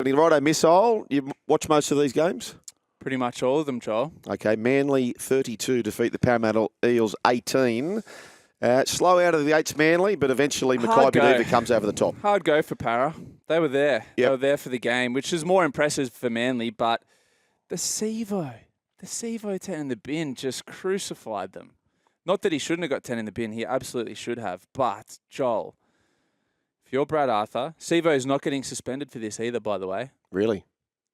Righto, Missile, you watch most of these games? Pretty much all of them, Joel. Okay, Manly 32 defeat the Parramatta Eels 18. Slow out of the eights, Manly, but eventually Mackay Beneva comes over the top. Hard go for Para. They were there. Yep. They were there for the game, which is more impressive for Manly, but the Sivo 10 in the bin just crucified them. Not that he shouldn't have got 10 in the bin. He absolutely should have. But, Joel, if you're Brad Arthur, Sivo is not getting suspended for this either, by the way. Really?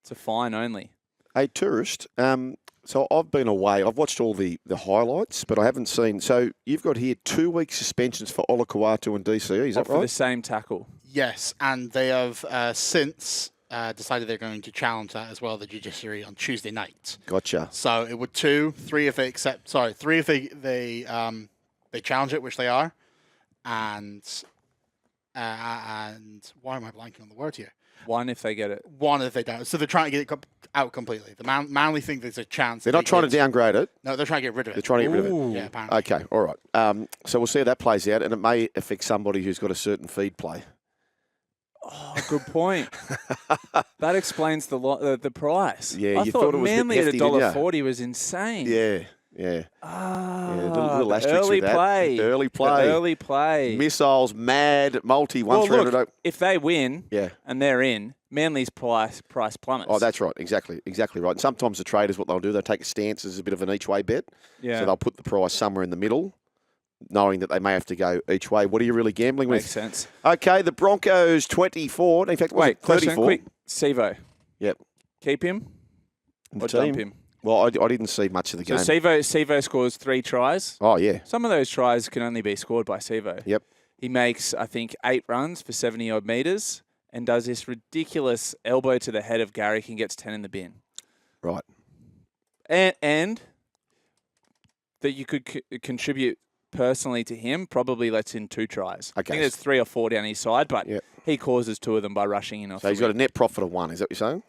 It's a fine only. Hey, Tourist, so I've been away. I've watched all the highlights, but I haven't seen. So you've got here 2-week suspensions for Olakau'atu and DCE, is that right? For the same tackle. Yes, and they have since decided they're going to challenge that as well, the judiciary, on Tuesday night. Gotcha. So it would 3 if they accept. Sorry, 3 if they challenge it, which they are, and why am I blanking on the word here? 1 if they get it. 1 if they don't. So they're trying to get it out completely. The Manly think there's a chance. They're not trying to downgrade it. No, they're trying to get rid of it. They're trying to get rid of it. Yeah, apparently. Okay, all right. So we'll see how that plays out, and it may affect somebody who's got a certain feed play. Oh, good point. That explains the price. Yeah, I you thought thought it was Manly hefty, at $1.40 was insane. Yeah. Ah, little the asterisks early with that. play. Early play. The early play. Missiles, mad, multi, Well, 1-300. look, if they win Yeah. and they're in, Manly's price plummets. Oh, that's right. Exactly right. And sometimes the traders, what they'll do, they'll take a stance as a bit of an each-way bet. Yeah. So they'll put the price somewhere in the middle, knowing that they may have to go each way. What are you really gambling with? Makes sense. Okay, the Broncos 24. In fact, was it 34? Quick. Sivo. Yep. Keep him The or team. dump him? Well, I didn't see much of the So game. Sivo scores 3 tries. Oh, yeah. Some of those tries can only be scored by Sivo. Yep. He makes, I think, 8 runs for 70-odd metres and does this ridiculous elbow to the head of Garrick and gets 10 in the bin. Right. And that you could contribute personally to him probably lets in 2 tries. Okay. I think there's 3 or 4 down his side, but Yep. he causes 2 of them by rushing in off. So he's got a net profit of 1. Is that what you're saying?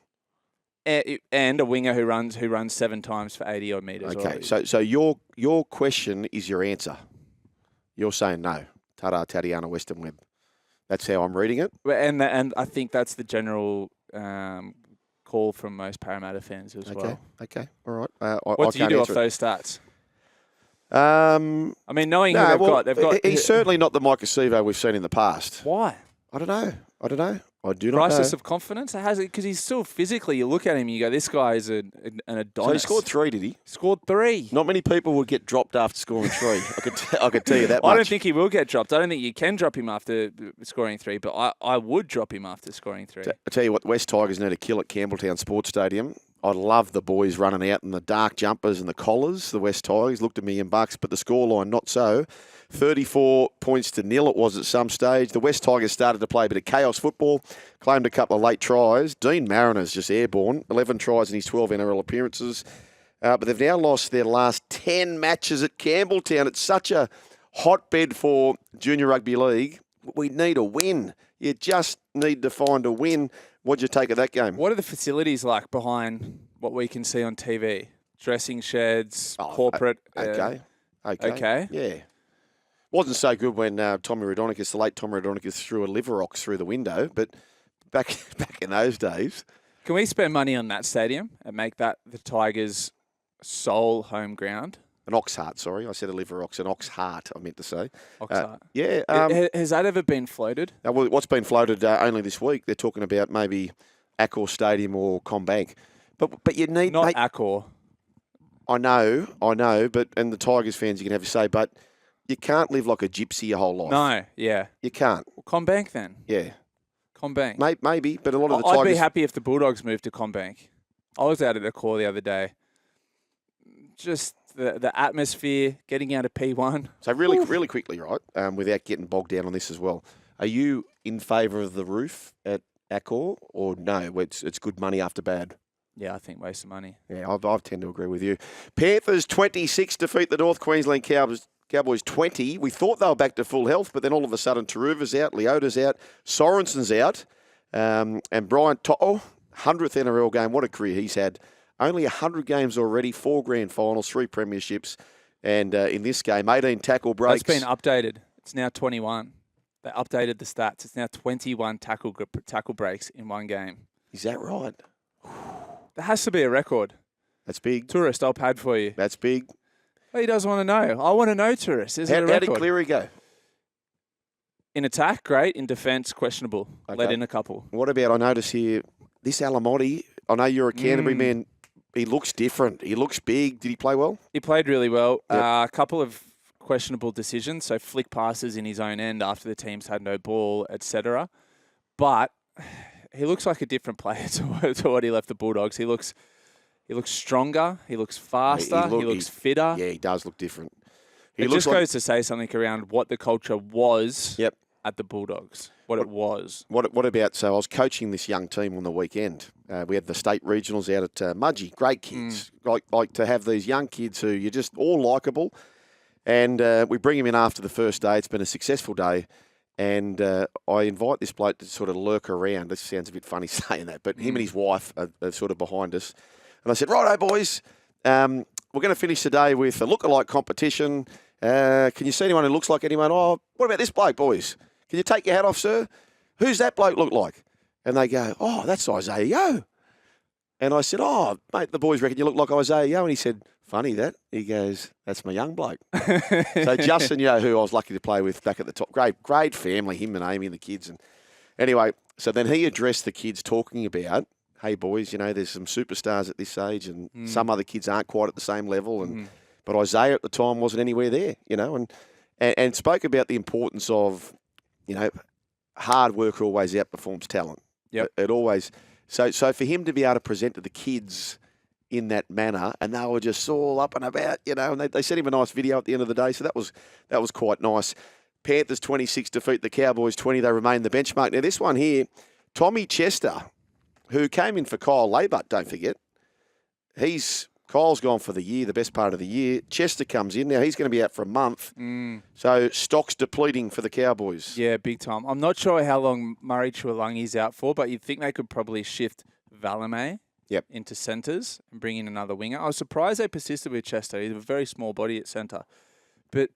And a winger who runs 7 times for 80-odd metres. Okay. So your question is your answer. You're saying no. Tara, Tatiana, Western Webb. That's how I'm reading it. And I think that's the general call from most Parramatta fans as well. Okay. All right. What do you do off those stats? I I mean, knowing who they've got. He's certainly not the Maika Sivo we've seen in the past. Why? I don't know. I do not Crisis know. of confidence? Has it? Because he's still physically. You look at him, and you go, "This guy is an Adonis." So he scored 3, did he? Scored 3. Not many people would get dropped after scoring 3. I could tell you that much. I don't think he will get dropped. I don't think you can drop him after scoring 3, but I would drop him after scoring 3. I tell you what, the West Tigers need a kill at Campbelltown Sports Stadium. I love the boys running out in the dark jumpers and the collars. The West Tigers looked $1 million, but the scoreline not so. 34 points to 0 it was at some stage. The West Tigers started to play a bit of chaos football, claimed a couple of late tries. Dean Mariner's just airborne, 11 tries in his 12 NRL appearances. But they've now lost their last 10 matches at Campbelltown. It's such a hotbed for Junior Rugby League. We need a win. You just need to find a win. What'd you take of that game? What are the facilities like behind what we can see on TV? Dressing sheds, corporate. Okay. Yeah. Wasn't so good when Tommy Raudonikis, the late Tommy Raudonikis, threw a liver ox through the window, but back in those days. Can we spend money on that stadium and make that the Tigers' sole home ground? An ox heart, sorry. I said a liver ox. An ox heart, I meant to say. Oxheart. Yeah. Has that ever been floated? Well, what's been floated only this week, they're talking about maybe Accor Stadium or CommBank. But you need... Not Accor. I know, and the Tigers fans, you can have a say, but you can't live like a gypsy your whole life. No, yeah. You can't. Well, CommBank then. Yeah. CommBank. Maybe, but a lot of the I'd Tigers... be happy if the Bulldogs moved to CommBank. I was out at a call the other day. Just the atmosphere, getting out of P1. So really quickly, right, without getting bogged down on this as well, are you in favour of the roof at Accor or no, it's good money after bad? Yeah, I think waste of money. Yeah, I tend to agree with you. Panthers 26 defeat the North Queensland Cowboys 20. We thought they were back to full health, but then all of a sudden Taruva's out, Leota's out, Sorensen's out, and Brian To'o, 100th NRL game. What a career he's had. Only 100 games already, 4 grand finals, 3 premierships, and in this game, 18 tackle breaks. That's been updated. It's now 21. They updated the stats. It's now 21 tackle breaks in one game. Is that right? There has to be a record. That's big. Tourist, I'll pad for you. That's big. He doesn't want to know. I want to know, Tourist. Is it a How record? did Cleary go? In attack, great. In defence, questionable. Okay. Let in a couple. What about, I notice here, this Alamotti, I know you're a Canterbury man, he looks different. He looks big. Did he play well? He played really well. Yep. A couple of questionable decisions, so flick passes in his own end after the teams had no ball, etc. But he looks like a different player to what he left the Bulldogs. He looks stronger. He looks faster. He looks fitter. Yeah, he does look different. It just goes to say something around what the culture was at the Bulldogs, what it was. What about, so I was coaching this young team on the weekend. We had the state regionals out at Mudgee. Great kids. Like to have these young kids who you're just all likeable. And we bring them in after the first day. It's been a successful day. And I invite this bloke to sort of lurk around. This sounds a bit funny saying that, but him and his wife are sort of behind us. And I said, righto, boys, we're going to finish the day with a lookalike competition. Can you see anyone who looks like anyone? Oh, what about this bloke, boys? Can you take your hat off, sir? Who's that bloke look like? And they go, oh, that's Isaiah Yeo. And I said, oh, mate, the boys reckon you look like Isaiah Yeo. And he said, funny that. He goes, that's my young bloke. So Justin Yeo, who I was lucky to play with back at the top. Great family, him and Amy and the kids. And anyway, so then he addressed the kids talking about, hey, boys, you know, there's some superstars at this age and some other kids aren't quite at the same level. And but Isaiah at the time wasn't anywhere there, you know, and spoke about the importance of, you know, hard work always outperforms talent. Yep. It always. So for him to be able to present to the kids in that manner, and they were just all up and about, you know, and they sent him a nice video at the end of the day, so that was quite nice. Panthers 26 defeat the Cowboys 20. They remain the benchmark. Now this one here, Tommy Chester, who came in for Kyle Laybutt, don't forget. Kyle's gone for the year, the best part of the year. Chester comes in. Now, he's going to be out for a month. So, stock's depleting for the Cowboys. Yeah, big time. I'm not sure how long Murray Chualangi's out for, but you'd think they could probably shift Valame into centres and bring in another winger. I was surprised they persisted with Chester. He's a very small body at centre. But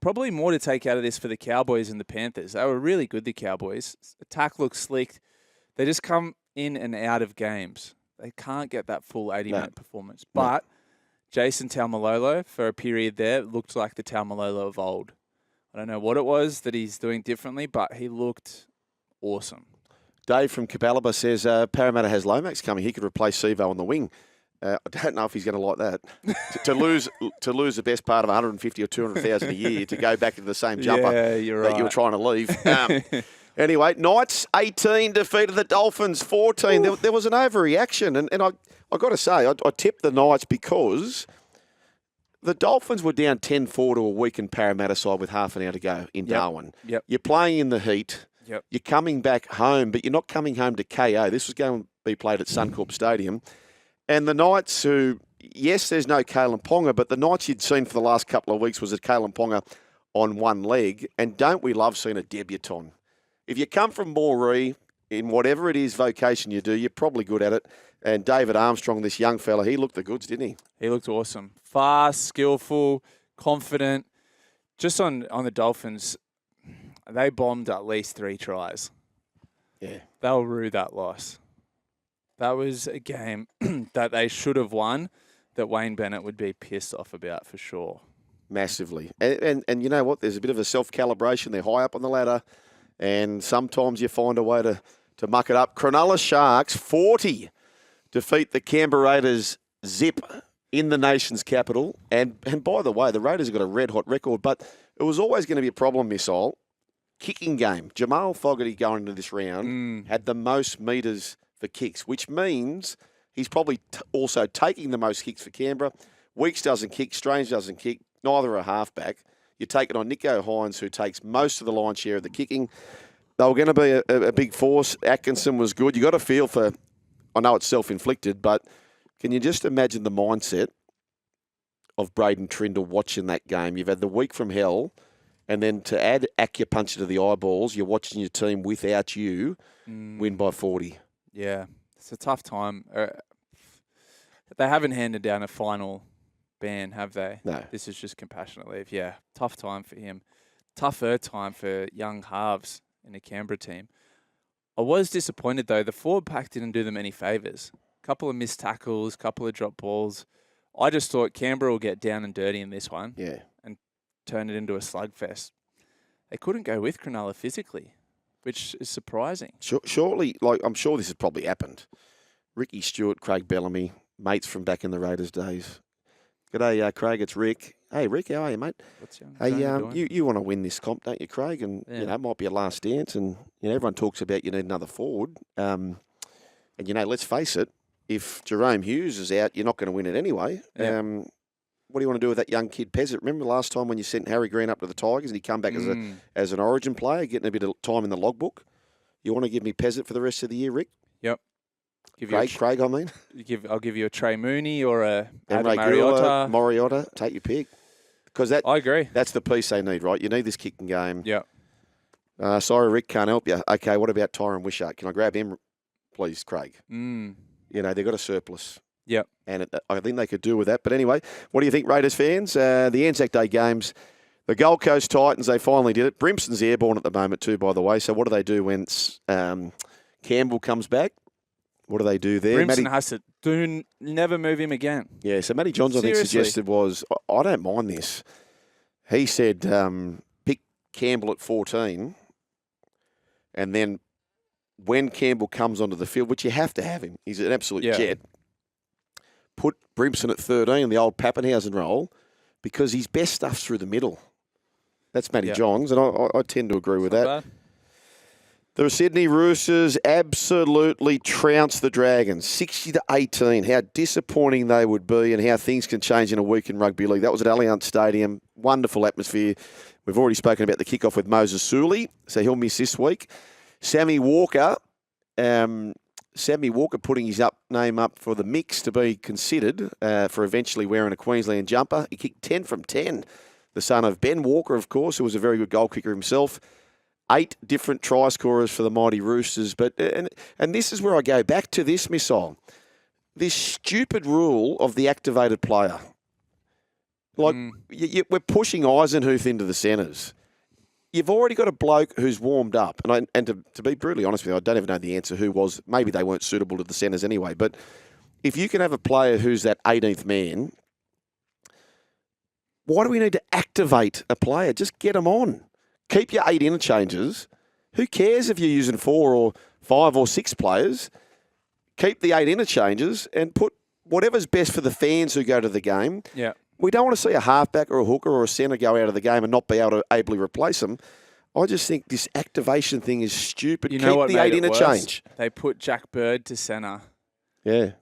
probably more to take out of this for the Cowboys and the Panthers. They were really good, the Cowboys. Attack looks slick. They just come in and out of games. They can't get that full 80-minute performance. But Jason Taumalolo, for a period there, looked like the Taumalolo of old. I don't know what it was that he's doing differently, but he looked awesome. Dave from Capalaba says Parramatta has Lomax coming. He could replace Sivo on the wing. I don't know if he's going to like that. to lose the best part of 150 or 200,000 a year to go back into the same jumper that you were trying to leave. Anyway, Knights 18 defeated the Dolphins 14. There was an overreaction, and I got to say, I tipped the Knights because the Dolphins were down 10-4 to a weakened Parramatta side with half an hour to go in Darwin. Yep. You're playing in the heat. Yep. You're coming back home, but you're not coming home to KO. This was going to be played at Suncorp Stadium. And the Knights who, yes, there's no Kalen Ponga, but the Knights you'd seen for the last couple of weeks was a Kalen Ponga on one leg. And don't we love seeing a debutant? If you come from Moree, in whatever it is vocation you do, you're probably good at it. And David Armstrong, this young fella, he looked the goods, didn't he? He looked awesome. Fast, skillful, confident. Just on the Dolphins, they bombed at least 3 tries. Yeah. They'll rue that loss. That was a game that they should have won, that Wayne Bennett would be pissed off about for sure. Massively. And you know what? There's a bit of a self-calibration. They're high up on the ladder. And sometimes you find a way to muck it up. Cronulla Sharks, 40, defeat the Canberra Raiders zip in the nation's capital. And by the way, the Raiders have got a red-hot record, but it was always going to be a problem, Missile. Kicking game. Jamal Fogarty going into this round had the most metres for kicks, which means he's probably also taking the most kicks for Canberra. Weeks doesn't kick, Strange doesn't kick, neither are halfback. You take it on Nico Hines, who takes most of the lion's share of the kicking. They were going to be a big force. Atkinson was good. You got a feel for, I know it's self-inflicted, but can you just imagine the mindset of Braden Trindle watching that game? You've had the week from hell, and then to add acupuncture to the eyeballs, you're watching your team without you win by 40. Yeah, it's a tough time. They haven't handed down a final ban, have they? No. This is just compassionate leave. Yeah, tough time for him. Tougher time for young halves in a Canberra team. I was disappointed, though. The forward pack didn't do them any favours. Couple of missed tackles, couple of drop balls. I just thought Canberra will get down and dirty in this one. Yeah. And turn it into a slugfest. They couldn't go with Cronulla physically, which is surprising. Shortly, like I'm sure this has probably happened. Ricky Stewart, Craig Bellamy, mates from back in the Raiders days. G'day, Craig. It's Rick. Hey, Rick, how are you, mate? What's your Hey, doing? you want to win this comp, don't you, Craig? And it might be a last dance. And everyone talks about you need another forward. And let's face it, if Jerome Hughes is out, you're not going to win it anyway. Yeah. What do you want to do with that young kid Pezzett? Remember last time when you sent Harry Green up to the Tigers and he come back as an Origin player, getting a bit of time in the logbook? You want to give me Pezzett for the rest of the year, Rick? Yep. Craig, I mean. I'll give you a Trey Mooney or a Adam Mariota. Mariota, take your pick. Because I agree. That's the piece they need, right? You need this kicking game. Yeah. Sorry, Rick, can't help you. Okay, what about Tyron Wishart? Can I grab him, please, Craig? They've got a surplus. Yep. And I think they could do with that. But anyway, what do you think, Raiders fans? The Anzac Day games, the Gold Coast Titans, they finally did it. Brimson's airborne at the moment too, by the way. So what do they do when Campbell comes back? What do they do there? Brimson has to never move him again. Yeah, so Matty Johns, I think, suggested was, I don't mind this. He said pick Campbell at 14 and then when Campbell comes onto the field, which you have to have him, he's an absolute jet, put Brimson at 13, the old Pappenhausen role, because his best stuff's through the middle. That's Matty Johns, and I tend to agree with that. Bad. The Sydney Roosters absolutely trounced the Dragons, 60-18. How disappointing they would be and how things can change in a week in rugby league. That was at Allianz Stadium. Wonderful atmosphere. We've already spoken about the kickoff with Moses Suli, so he'll miss this week. Sammy Walker putting his name up for the mix to be considered for eventually wearing a Queensland jumper. He kicked 10 from 10. The son of Ben Walker, of course, who was a very good goal kicker himself. 8 different try scorers for the mighty Roosters. But and this is where I go back to this missile. This stupid rule of the activated player. Like, we're pushing Eisenhuth into the centres. You've already got a bloke who's warmed up. And to be brutally honest with you, I don't even know the answer who was. Maybe they weren't suitable to the centres anyway. But if you can have a player who's that 18th man, why do we need to activate a player? Just get them on. Keep your 8 interchanges. Who cares if you're using 4 or 5 or 6 players? Keep the 8 interchanges and put whatever's best for the fans who go to the game. Yeah. We don't want to see a halfback or a hooker or a centre go out of the game and not be able to ably replace them. I just think this activation thing is stupid. You know Keep what the 8 made it interchange. worse? They put Jack Bird to centre. Yeah.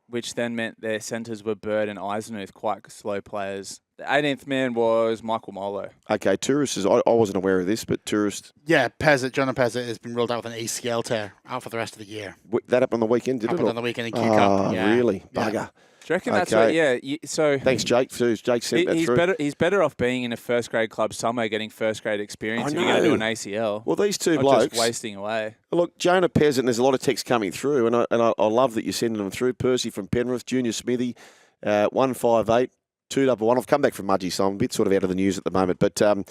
Which then meant their centres were Bird and Eisenhuth, quite slow players. The 18th man was Michael Molo. Okay, Tourist is. I wasn't aware of this, but Tourist. Yeah, Jonah Pezzett has been ruled out with an ACL tear out for the rest of the year. That up on the weekend, did it? Happened on the weekend in Q Cup. Yeah. Really? Bugger. Yeah. Do you reckon that's what? Yeah. So thanks, Jake. Jake sent that through. He's better off being in a first grade club somewhere, getting first grade experience. If you're going to do an ACL. Well, these two not blokes just wasting away. Look, Jonah Pezzett. There's a lot of text coming through, and I love that you're sending them through. Percy from Penrith, Junior Smithy, 158 211. I've come back from Mudgee, so I'm a bit sort of out of the news at the moment. But to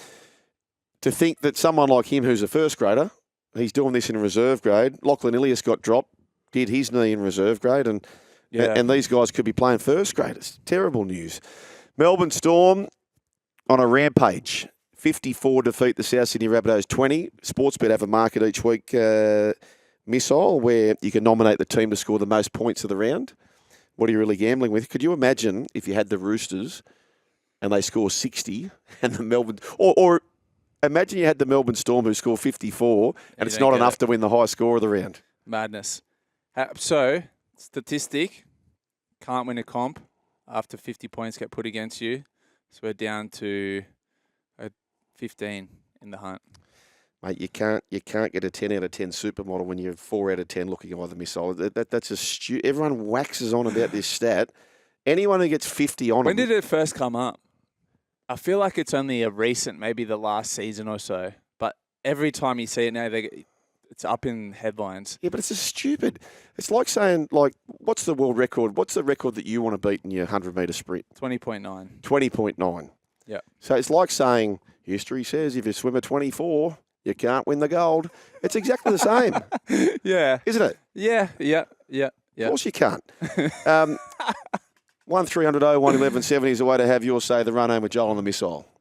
think that someone like him, who's a first grader, he's doing this in reserve grade. Lachlan Ilias got dropped, did his knee in reserve grade, and these guys could be playing first graders. Terrible news. Melbourne Storm on a rampage. 54 defeat the South Sydney Rabbitohs 20. Sportsbet have a market each week, missile, where you can nominate the team to score the most points of the round. What are you really gambling with? Could you imagine if you had the Roosters and they score 60 and the Melbourne... Or imagine you had the Melbourne Storm who score 54 and it's not enough to win the high score of the round. Madness. So, statistic, can't win a comp after 50 points get put against you. So we're down to 15 in the hunt. Mate, you can't get a 10 out of 10 supermodel when you're 4 out of 10 looking at the missile. That's a everyone waxes on about this stat. Anyone who gets 50 on When did it first come up? I feel like it's only a recent, maybe the last season or so. But every time you see it now, it's up in headlines. Yeah, but it's just stupid. It's like saying, what's the world record? What's the record that you want to beat in your 100-metre sprint? 20.9. 20.9. Yeah. So it's like saying, history says if you swim a 24, you can't win the gold. It's exactly the same, Yeah. isn't it? Yeah. Of course you can't. 1300 01 1170 is the way to have your say. The run home with Joel and the Missile.